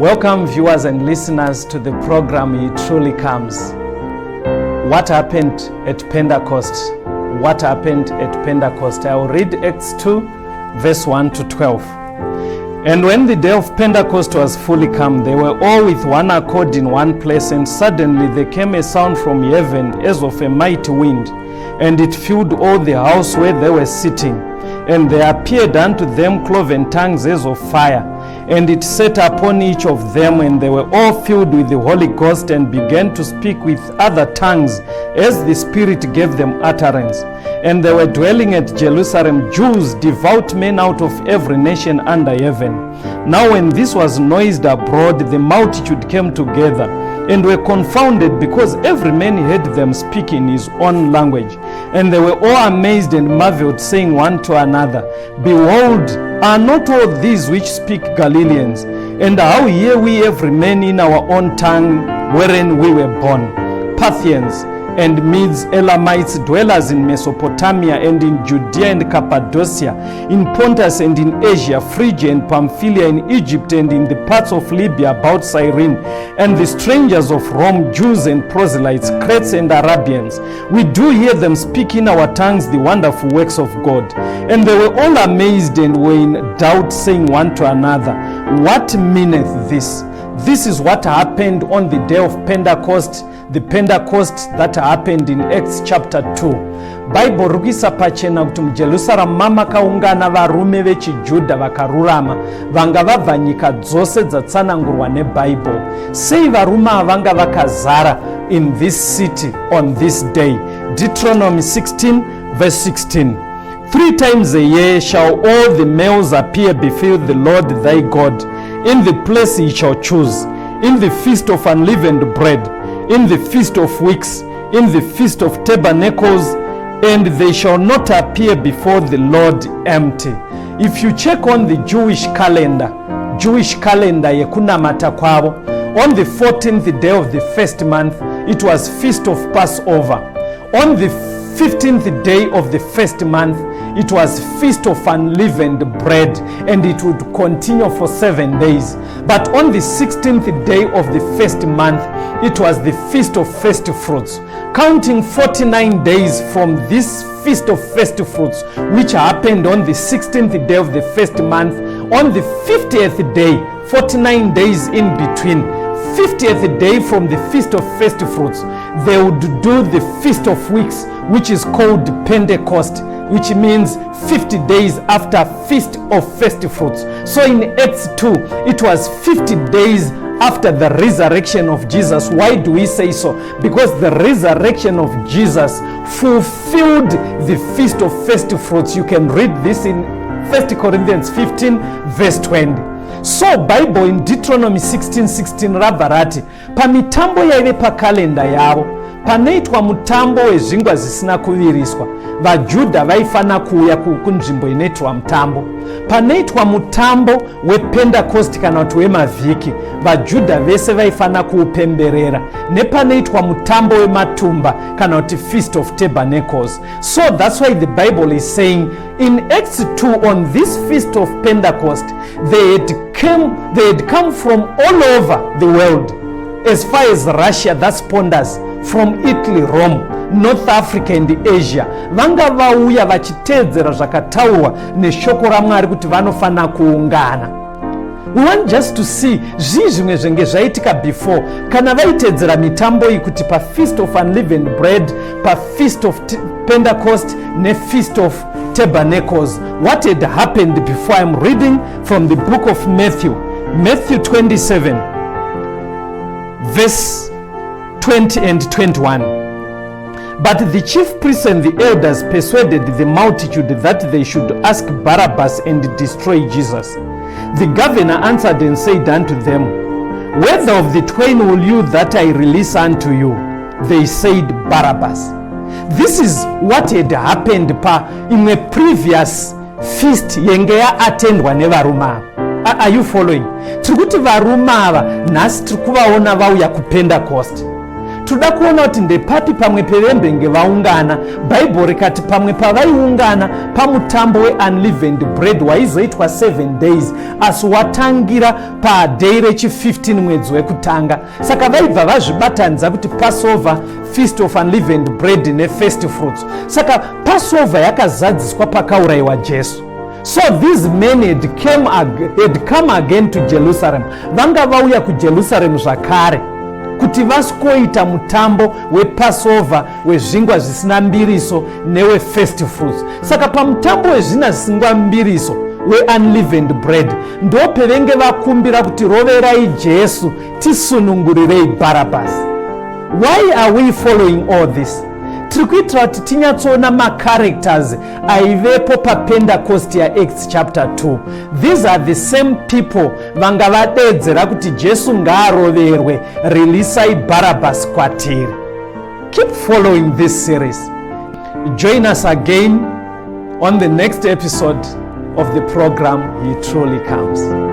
Welcome viewers and listeners to the program He Truly Comes. What happened at Pentecost? What happened at Pentecost? I will read Acts 2 verse 1 to 12. And when the day of Pentecost was fully come, they were all with one accord in one place, and suddenly there came a sound from heaven as of a mighty wind, and it filled all the house where they were sitting. And there appeared unto them cloven tongues as of fire, and it sat upon each of them, and they were all filled with the Holy Ghost, and began to speak with other tongues as the Spirit gave them utterance. And they were dwelling at Jerusalem Jews, devout men out of every nation under heaven. Now when this was noised abroad, the multitude came together, and were confounded, because every man heard them speak in his own language. And they were all amazed and marveled, saying one to another, Behold, are not all these which speak Galileans? And how hear we every man in our own tongue wherein we were born? Parthians and Medes, Elamites, dwellers in Mesopotamia and in Judea and Cappadocia, in Pontus and in Asia, Phrygia and Pamphylia, in Egypt and in the parts of Libya about Cyrene, and the strangers of Rome, Jews and proselytes, Cretes and Arabians. We do hear them speak in our tongues the wonderful works of God. And they were all amazed and were in doubt, saying one to another, What meaneth this? This is what happened on the day of Pentecost, the Pentecost that happened in Acts chapter 2. Bible rukisa pachena kuti muJerusalem mama kaungana varume vechiJudha vakarurama vanga vabva nyika dzose dzatsanangurwa neBible. Sei varume vanga vakazara in this city on this day. Deuteronomy 16 verse 16. 3 times a year shall all the males appear before the Lord thy God, in the place he shall choose, in the feast of unleavened bread, in the feast of weeks, in the feast of tabernacles, and they shall not appear before the Lord empty. If you check on the Jewish calendar yekunamata kwavo, on the 14th day of the first month, it was feast of Passover. On the 15th day of the first month, it was feast of unleavened bread, and it would continue for 7 days. But on the 16th day of the first month, it was the feast of first fruits. Counting 49 days from this feast of first fruits, which happened on the 16th day of the first month, on the 50th day, 49 days in between, 50th day from the feast of first fruits, they would do the feast of weeks, which is called Pentecost, which means 50 days after feast of first fruits. So in Acts 2, it was 50 days after the resurrection of Jesus. Why do we say so? Because the resurrection of Jesus fulfilled the feast of first fruits. You can read this in 1 Corinthians 15 verse 20. So Bible in Deuteronomy 16:16 ravarati pamitambo yaive pakalenda yavo panoitwa mutambo wezvingwa zvisina kuviriswa, vaJudha vaifana kuuya kunzvimbo inoitwa mutambo. Panoitwa mutambo wePentecost kana kuti wemavhiki, vaJudha vese vaifana kuupemberera. Nepanoitwa mutambo wematumba kana kuti feast of tabernacles. So that's why the Bible is saying in Acts 2, on this feast of Pentecost, they had come from all over the world, as far as Russia, that's Pontus, from Italy, Rome, North Africa and Asia. Vanga vauya vachitedzera zvakataurwa neshoko raMwari kuti vanofana kuungana. We want just to see zvimwe zvenge zvaitika before kana vaitedzera mitambo iyi kuti pa feast of unleavened bread, pa feast of Pentecost ne feast of tabernacles, what had happened before. I'm reading from the book of Matthew 27 verse 20 and 21. But the chief priests and the elders persuaded the multitude that they should ask Barabbas and destroy Jesus. The governor answered and said unto them, Whether of the twain will you that I release unto you? They said, Barabbas. This is what had happened in a previous feast yenge yaatendwa nevaruma. Are you following? Tiri kuti varume ava nhasi tiri kuvaona vauya kuPentecost. toda kuona kuti ndepapi pamwe pevembenge vaungana. Bhaibheri rikati pamwe pavaiungana pamutambo weunleavened bread waizoitwa 7 days asi watangira padei rechi15 mwedzi wekutanga. Saka vaibva vazvibatanidza kuti Passover, Feast of Unleavened Bread neFirst Fruits. Saka Passover yakazadziswa pakaurayiwa Jesu. So these men had come again to Jerusalem. Vanga vauya kuJerusalem zvakare kuti vasikoita mutambo wePassover wezvingwa zvisina mbiriso neweFirst Fruits. Saka pamutambo wezvina zvisina mbiriso weunleavened bread ndo pevenge vakumbira kuti roverai Jesu tisunungurirei Barabbas. Why are we following all this? Tiri kuitira kuti tinyatsoona macharacters aivepo paPentecost yaActs chapter 2. These are the same people vanga vadedzera kuti Jesu ngaaroverwe, rilisai Barabbas kwatiri. Keep following this series. Join us again on the next episode of the program He Truly Comes.